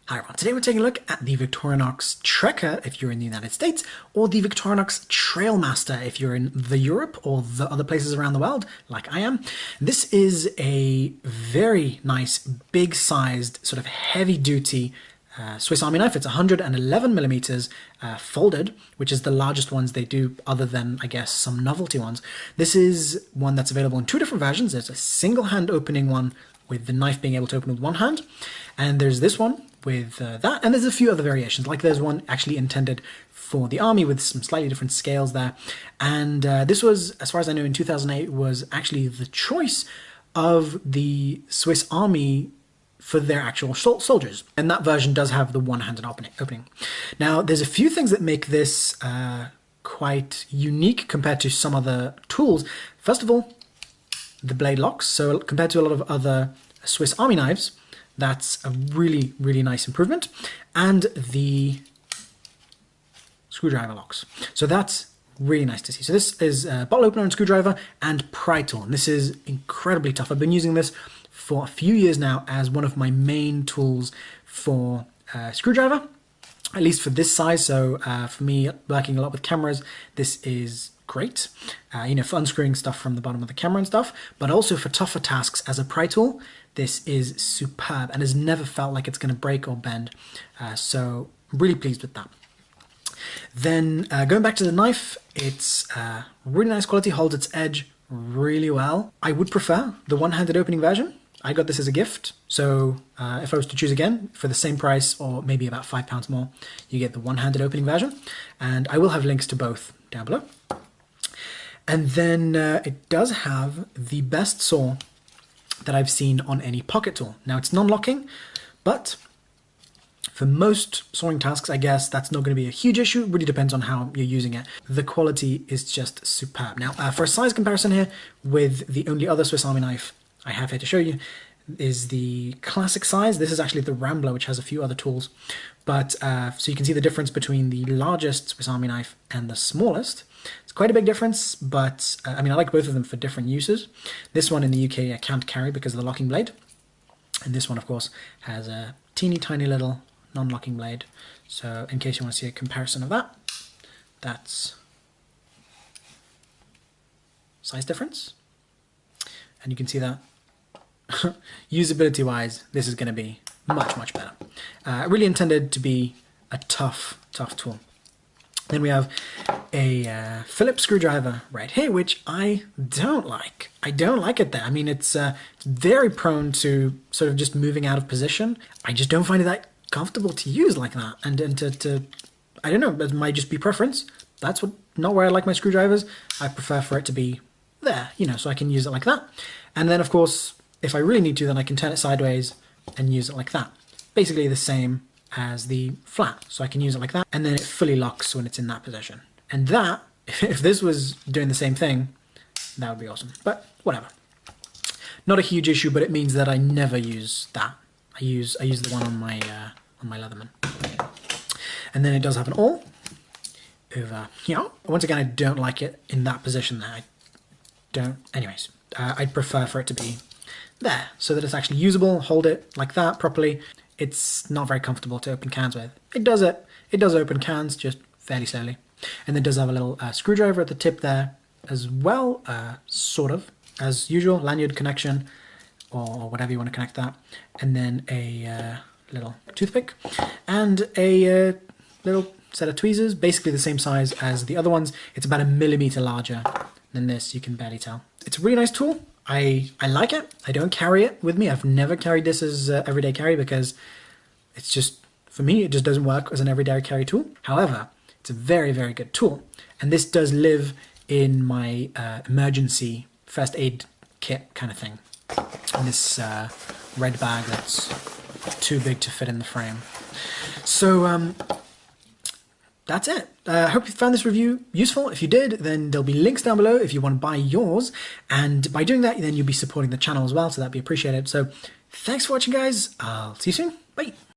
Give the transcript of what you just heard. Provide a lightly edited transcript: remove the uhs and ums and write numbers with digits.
Hi everyone, today we're taking a look at the Victorinox Trekker if you're in the United States, or the Victorinox Trailmaster if you're in the Europe or the other places around the world, like I am. This is a very nice, big-sized, sort of heavy-duty Swiss Army knife. It's 111 millimeters folded, which is the largest ones they do other than, I guess, some novelty ones. This is one that's available in two different versions. There's a single hand opening one with the knife being able to open with one hand, and there's this one with that, and there's a few other variations, like there's one actually intended for the army with some slightly different scales there. And this was, as far as I know, in 2008 was actually the choice of the Swiss Army for their actual soldiers, and that version does have the one-handed opening. Now, there's a few things that make this quite unique compared to some other tools. First of all, the blade locks. So compared to a lot of other Swiss Army knives, that's a really, really nice improvement. And the screwdriver locks. So that's really nice to see. So this is a bottle opener and screwdriver and pry tool. And this is incredibly tough. I've been using this for a few years now as one of my main tools for screwdriver, at least for this size. So for me, working a lot with cameras, this is great, you know, for unscrewing stuff from the bottom of the camera and stuff, but also for tougher tasks as a pry tool. This is superb and has never felt like it's going to break or bend. So I'm really pleased with that. Then going back to the knife, it's really nice quality, holds its edge really well. I would prefer the one-handed opening version. I got this as a gift, so if I was to choose again for the same price or maybe about £5 more, you get the one-handed opening version, and I will have links to both down below. And then it does have the best saw that I've seen on any pocket tool. Now it's non-locking, but for most sawing tasks, I guess that's not going to be a huge issue. It really depends on how you're using it. The quality is just superb. Now for a size comparison here with the only other Swiss Army knife I have here to show you is the classic size. This is actually the Rambler, which has a few other tools. But so you can see the difference between the largest Swiss Army knife and the smallest. It's quite a big difference, but I mean, I like both of them for different uses. This one in the UK I can't carry because of the locking blade. And this one, of course, has a teeny tiny little non-locking blade. So in case you want to see a comparison of that, that's size difference. And you can see that usability wise, this is going to be much, much better. Really intended to be a tough tool. Then we have a Phillips screwdriver right here, which I don't like. I don't like it there. I mean, it's very prone to sort of just moving out of position. I just don't find it that comfortable to use like that. And to I don't know, it might just be preference. That's not where I like my screwdrivers. I prefer for it to be there, you know, so I can use it like that. And then, of course, if I really need to, then I can turn it sideways and use it like that. Basically the same as the flat, so I can use it like that, and then it fully locks when it's in that position. And that, if this was doing the same thing, that would be awesome. But whatever. Not a huge issue, but it means that I never use that. I use the one on my Leatherman. And then it does have an awl over here. Once again, I don't like it in that position there. I don't. Anyways, I'd prefer for it to be there so that it's actually usable. Hold it like that properly. It's not very comfortable to open cans with. It does open cans, just fairly slowly. And it does have a little screwdriver at the tip there as well, sort of, as usual, lanyard connection, or whatever you want to connect that. And then a little toothpick, and a little set of tweezers, basically the same size as the other ones. It's about 1 millimeter larger than this, you can barely tell. It's a really nice tool. I like it. I don't carry it with me. I've never carried this as everyday carry because it's just, for me, it just doesn't work as an everyday carry tool. However, it's a very, very good tool. And this does live in my emergency first aid kit kind of thing. In this red bag that's too big to fit in the frame. So that's it. I hope you found this review useful. If you did, then there'll be links down below if you want to buy yours. And by doing that, then you'll be supporting the channel as well, so that'd be appreciated. So thanks for watching, guys. I'll see you soon. Bye.